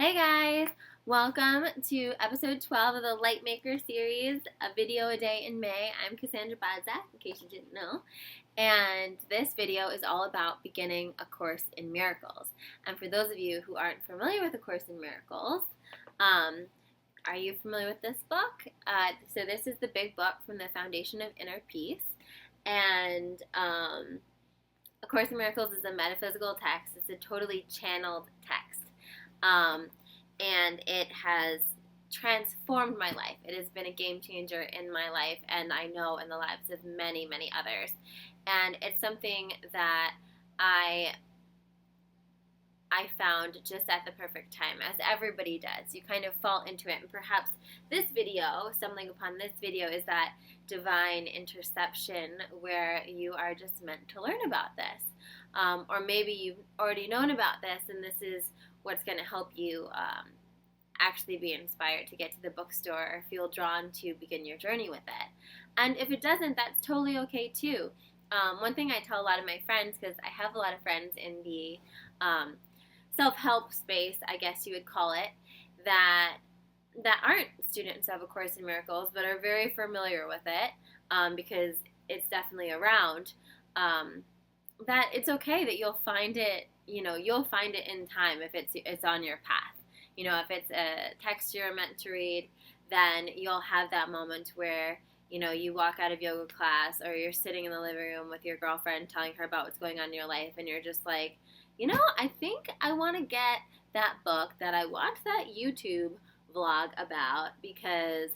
Hey guys! Welcome to episode 12 of the LightMAYker Series, a video a day in May. I'm Cassandra Bodzak, in case you didn't know. And this video is all about beginning A Course in Miracles. And for those of you who aren't familiar with A Course in Miracles, are you familiar with this book? So this is the big book from the Foundation of Inner Peace. And A Course in Miracles is a metaphysical text. It's a totally channeled text. And it has transformed my life. It has been a game changer in my life, and I know in the lives of many, many others. And it's something that I found just at the perfect time, as everybody does. You kind of fall into it, and perhaps this video, stumbling upon this video, is that divine interception where you are just meant to learn about this. Or maybe you've already known about this, and this is what's going to help you actually be inspired to get to the bookstore or feel drawn to begin your journey with it. And if it doesn't, that's totally okay too. One thing I tell a lot of my friends, because I have a lot of friends in the self-help space, I guess you would call it, that aren't students of A Course in Miracles but are very familiar with it because it's definitely around, that it's okay that you'll find it. You'll find it in time if it's on your path. If it's a text you're meant to read, then you'll have that moment where, you walk out of yoga class or you're sitting in the living room with your girlfriend telling her about what's going on in your life, and you're just like, I think I want to get that book that I watched that YouTube vlog about because,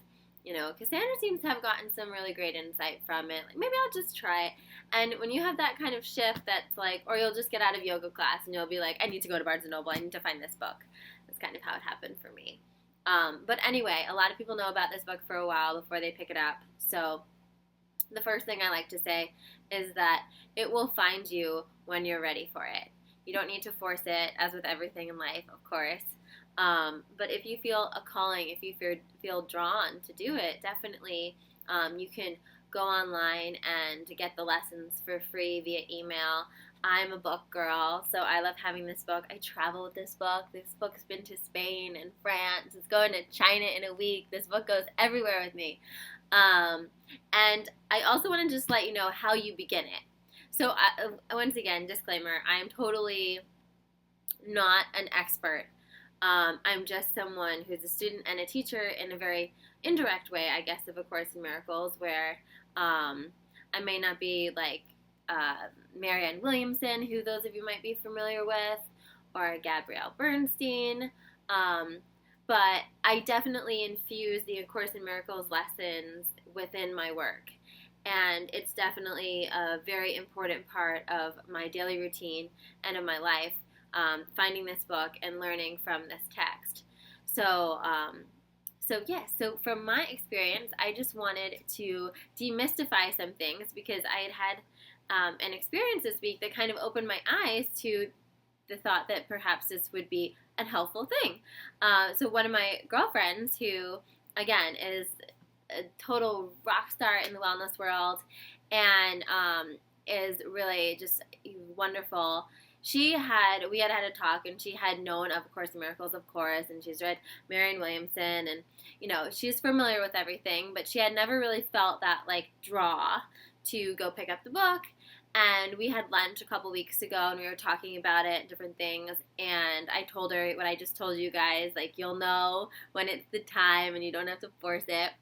Cassandra seems to have gotten some really great insight from it. Like, maybe I'll just try it. And when you have that kind of shift, that's like, or you'll just get out of yoga class and you'll be like, I need to go to Barnes & Noble. I need to find this book. That's kind of how it happened for me. But anyway, a lot of people know about this book for a while before they pick it up. So the first thing I like to say is that it will find you when you're ready for it. You don't need to force it, as with everything in life, of course. But if you feel a calling, if you feel drawn to do it, definitely you can go online and get the lessons for free via email. I'm a book girl, so I love having this book. I travel with this book. This book's been to Spain and France. It's going to China in a week. This book goes everywhere with me. And I also want to just let you know how you begin it. So once again, disclaimer, I am totally not an expert. I'm just someone who's a student and a teacher in a very indirect way, I guess, of A Course in Miracles, where I may not be like Marianne Williamson, who those of you might be familiar with, or Gabrielle Bernstein, but I definitely infuse the A Course in Miracles lessons within my work, and it's definitely a very important part of my daily routine and of my life. Finding this book and learning from this text. So So from my experience, I just wanted to demystify some things because I had an experience this week that kind of opened my eyes to the thought that perhaps this would be a helpful thing. So one of my girlfriends, who, again, is a total rock star in the wellness world and is really just wonderful, we had a talk, and she had known of A Course in Miracles, of course, and she's read Marianne Williamson, and, she's familiar with everything, but she had never really felt that, draw to go pick up the book, and we had lunch a couple weeks ago, and we were talking about it, different things, and I told her what I just told you guys, you'll know when it's the time, and you don't have to force it.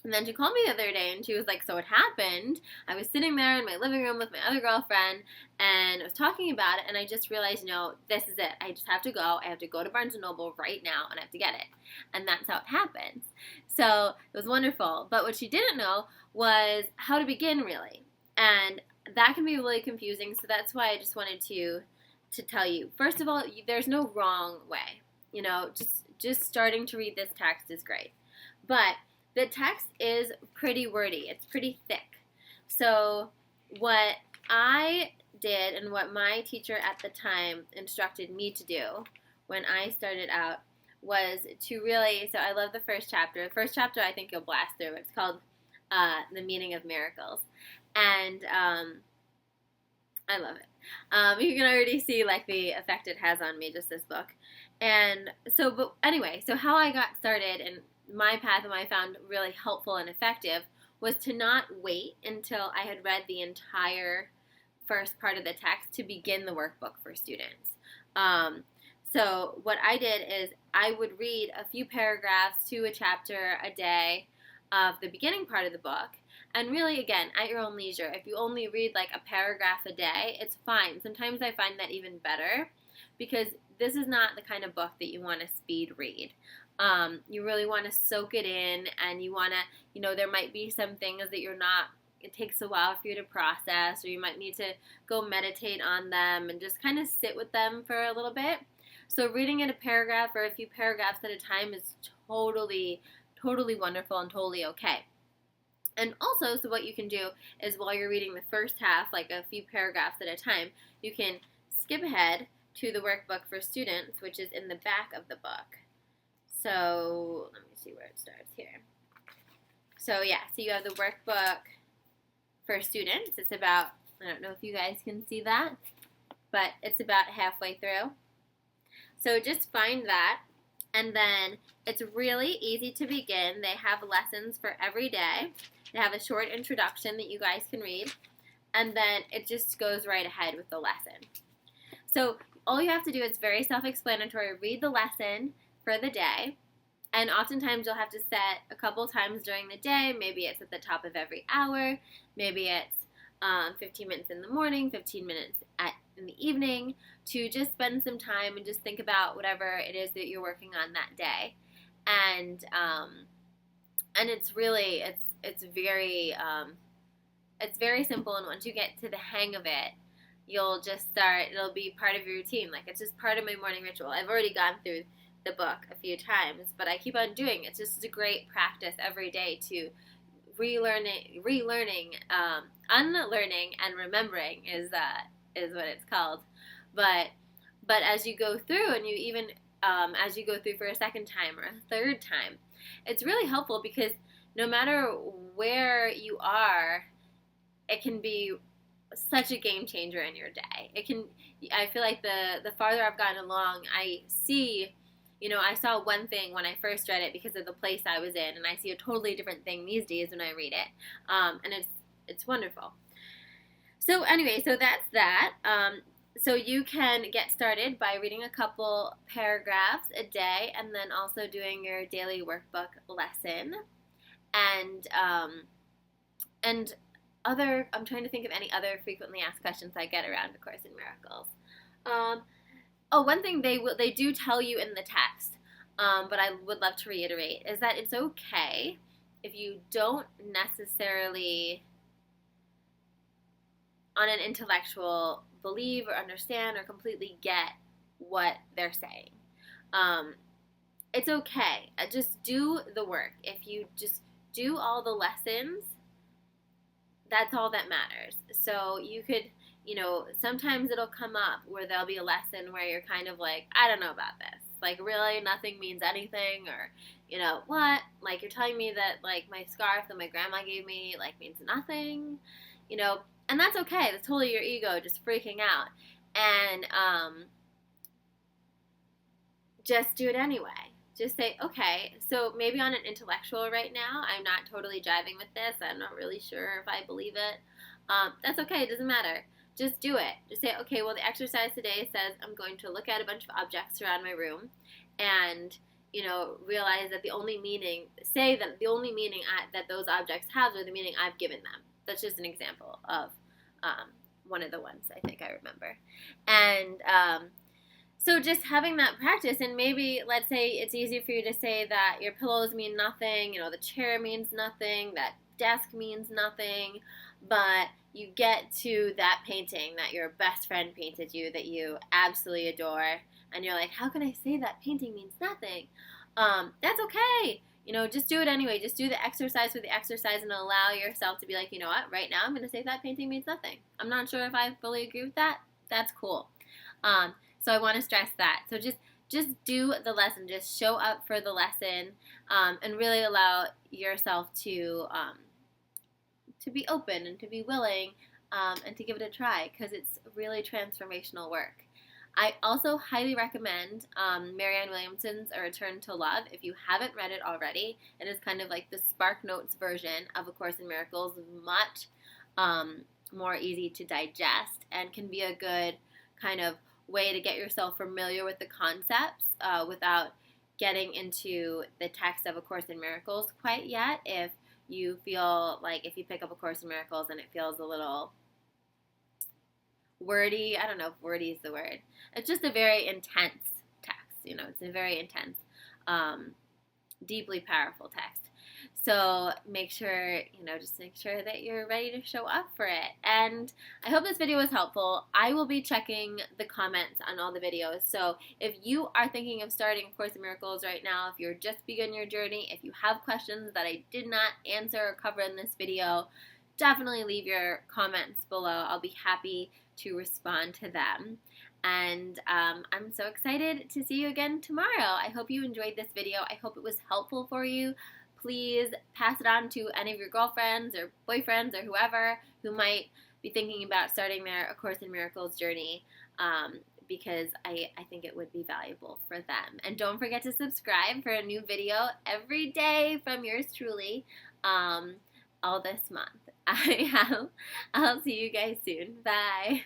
And then she called me the other day, and she was like, so it happened. I was sitting there in my living room with my other girlfriend, and I was talking about it, and I just realized, this is it. I just have to go. I have to go to Barnes & Noble right now, and I have to get it. And that's how it happens. So it was wonderful. But what she didn't know was how to begin, really. And that can be really confusing, so that's why I just wanted to tell you. First of all, there's no wrong way. Just starting to read this text is great. But the text is pretty wordy. It's pretty thick. So what I did and what my teacher at the time instructed me to do when I started out was to really, so I love the first chapter. The first chapter I think you'll blast through. It's called The Meaning of Miracles. And I love it. You can already see like the effect it has on me, just this book. And so, but anyway, so how I got started and my path and what I found really helpful and effective was to not wait until I had read the entire first part of the text to begin the workbook for students. So what I did is I would read a few paragraphs to a chapter a day of the beginning part of the book. And really, again, at your own leisure. If you only read like a paragraph a day, it's fine. Sometimes I find that even better because this is not the kind of book that you want to speed read. You really want to soak it in, and you want to, there might be some things that it takes a while for you to process, or you might need to go meditate on them and just kind of sit with them for a little bit. So reading it a paragraph or a few paragraphs at a time is totally, totally wonderful and totally okay. And also, so what you can do is while you're reading the first half, like a few paragraphs at a time, you can skip ahead to the workbook for students, which is in the back of the book. So let me see where it starts here. So yeah, so you have the workbook for students. It's about, I don't know if you guys can see that, but it's about halfway through. So just find that. And then it's really easy to begin. They have lessons for every day. They have a short introduction that you guys can read. And then it just goes right ahead with the lesson. So all you have to do is very self-explanatory. Read the lesson for the day. And oftentimes you'll have to set a couple times during the day. Maybe it's at the top of every hour. Maybe it's 15 minutes in the morning, 15 minutes in the evening, to just spend some time and just think about whatever it is that you're working on that day. And it's really, it's very simple, and once you get to the hang of it, you'll just start, it'll be part of your routine. Like, it's just part of my morning ritual. I've already gone through the book a few times, but I keep on doing it. It's just a great practice every day to relearning, unlearning, and remembering is what it's called. But as you go through, and you even as you go through for a second time or a third time, it's really helpful because no matter where you are, it can be such a game changer in your day. I feel like the farther I've gotten along, I see, I saw one thing when I first read it because of the place I was in, and I see a totally different thing these days when I read it. And it's wonderful. So anyway, so that's that. So you can get started by reading a couple paragraphs a day, and then also doing your daily workbook lesson. And I'm trying to think of any other frequently asked questions I get around A Course in Miracles. One thing they do tell you in the text, but I would love to reiterate, is that it's okay if you don't necessarily, on an intellectual, believe or understand or completely get what they're saying. It's okay. Just do the work. If you just do all the lessons, that's all that matters. So you could, sometimes it'll come up where there'll be a lesson where you're kind of like, I don't know about this. Like, really, nothing means anything, or, what? Like, you're telling me that, like, my scarf that my grandma gave me, like, means nothing, and that's okay. That's totally your ego just freaking out. And just do it anyway. Just say, okay, so maybe on an intellectual right now, I'm not totally jiving with this. I'm not really sure if I believe it. That's okay. It doesn't matter. Just do it. Just say, okay, well, the exercise today says I'm going to look at a bunch of objects around my room and, realize that the only meaning that those objects have are the meaning I've given them. That's just an example of one of the ones I think I remember. And so just having that practice, and maybe, let's say it's easy for you to say that your pillows mean nothing, the chair means nothing, that desk means nothing, but you get to that painting that your best friend painted you that you absolutely adore, and you're like, how can I say that painting means nothing? That's okay. Just do it anyway. Just do the exercise for the exercise and allow yourself to be like, what, right now I'm going to say that painting means nothing. I'm not sure if I fully agree with that. That's cool. So I want to stress that. So just do the lesson. Just show up for the lesson, and really allow yourself to be open and to be willing and to give it a try, because it's really transformational work. I also highly recommend Marianne Williamson's A Return to Love. If you haven't read it already, it is kind of like the Spark Notes version of A Course in Miracles, much more easy to digest, and can be a good kind of way to get yourself familiar with the concepts without getting into the text of A Course in Miracles quite yet. If you feel like if you pick up A Course in Miracles and it feels a little wordy, I don't know if wordy is the word. It's just a very intense text, you know, it's a very intense, deeply powerful text. So make sure, you know, just make sure that you're ready to show up for it. And I hope this video was helpful. I will be checking the comments on all the videos. So if you are thinking of starting A Course in Miracles right now, if you're just beginning your journey, if you have questions that I did not answer or cover in this video, definitely leave your comments below. I'll be happy to respond to them. And I'm so excited to see you again tomorrow. I hope you enjoyed this video. I hope it was helpful for you. Please pass it on to any of your girlfriends or boyfriends or whoever who might be thinking about starting their A Course in Miracles journey, because I think it would be valuable for them. And don't forget to subscribe for a new video every day from yours truly, all this month. I'll see you guys soon. Bye.